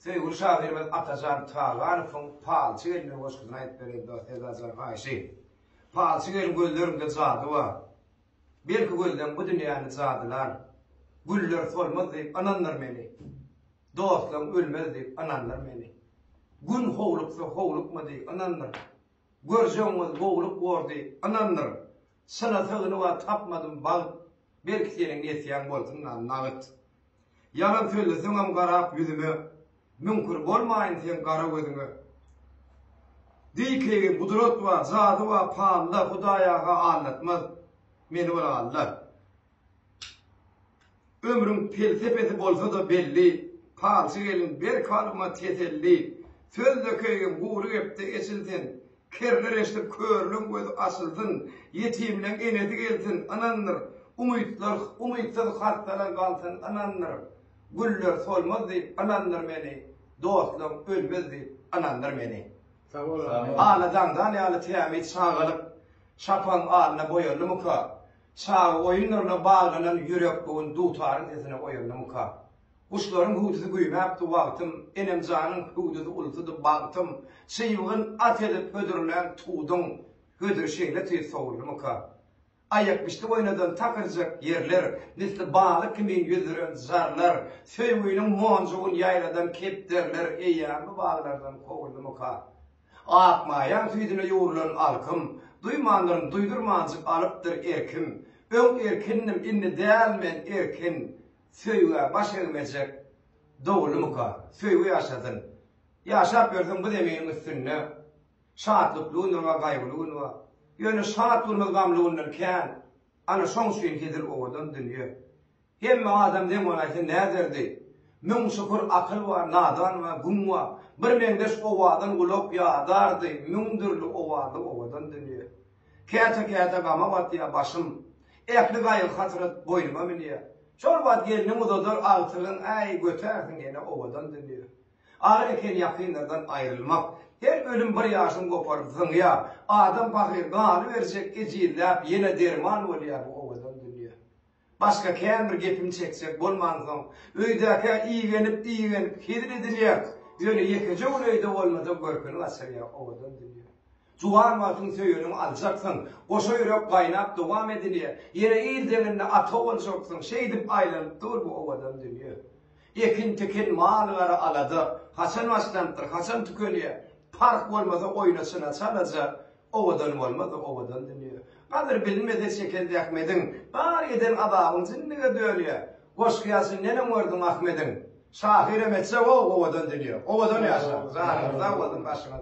Tey urşahirimiz Atacan Tağan fın palçı elini boşkuzuna etberi dostedacan ayşi. Palçı elin göllerimde zadı var. Belki gölden bu dünyanı zadılar. Güller solmaz deyip ananlar meni. Dostlarım ölmez deyip ananlar meni. Gün hoğluksa hoğluk mu deyip ananlar. Göreceğimiz boğuluk var deyip ananlar. Sana sığını var tapmadım bal. Belki senin nesiyen bolsun nağıt. Yalan söylesin am garap yüzümü. Mümkün olmayın sen kara gözünü. Dikeyin kudret var, zadı var, pahalı, Hudaya'a anlatmaz. Meni ola Allah. Ömrün felsefesi bolsa da belli. Palçı gelin bir kalıma teselli. Söz dökeyin buğru gepte esilsin. Kerler eştir körlün gözü asıldın. Yetimle eneti gelsin ananlar. Umutsuz hastalar kalsın ananlar. Güller solmaz deyip ananlar meni. Dostlarım ölmez deyip ananlar meni. Ağladan yani tiyamit sağılıp şapan ağına boyunlu muka. Sağ oyunlarına bağlanan yürek boğun dutarın sesine oyunlu muka. Kuşların hududu güymepti vaktım. Enem canın hududu ultudu baktım. Seyvğın at edip ödürlen tuğdum. Hıdır şeyle tüy soğurlu muka. Ayakmıştı oynadan takıracak yerler, nisli bağlı kimin yüzürün zarlar, söymüylün moncuğun yayladan kepterler, eyyamı bağlardan kovuldu muka. Akmayan tüydüne yoğurulan alkım, duymanların duydurmancık alıptır erkim, ön erkinnim inni değermen erkin, söyle baş elmecek, doğulu muka, söyle yaşadın. Yaşap gördün bu demeyin üstünne, şahatlıklığın var, gaybılığın var. Yönü saat durmaz gamluğundan kân, ana son suyun kedir oğudan dünya. Hem adam dem olaysa nedirdi? Mün şukur akıl var, nadan var, gün var. Bir mendeş ovadan ulop yadardı, mündürlü ovadı oğudan dünya. Kâta gama vatya başım, ekli gayıl hatırıt boynuma miniye. Şol vat gelinin uzadır altılın, ay götersin gene oğudan dünya. Ağır eken yakınlardan ayrılmak, her ölüm bir yaşın koparırsın ya, adam bakır gani verecek, ecillap, yine derman oluyor bu ovadan dünya. Başka kendi bir gepim çeksek, bolmansın, öydeki iyigenip, kedir edilecek, yönü yekece öyde olmadı, görkünü asır ya, ovadan dünya. Zuvar matın söyünün alacaksın, koşa yürek kaynap devam ediliyor, yine il deninde ata olacaksın, şeydip aylanıp dur bu ovadan dünya. Ekin tekin mağaları aladı, Hasan başlandır, Hasan tükönüyor. Park olmadı oynasına çalacak, ovadan olmadı ovadan dönüyor. Kadir bilmedi şekilde Ahmet'in, bari eden adamın zinnige dönüyor. Koş kıyasın nenem vurdun Ahmet'in, şahir emetse o ovadan dönüyor. Ovadan yaşa, zahir, zavalın başına.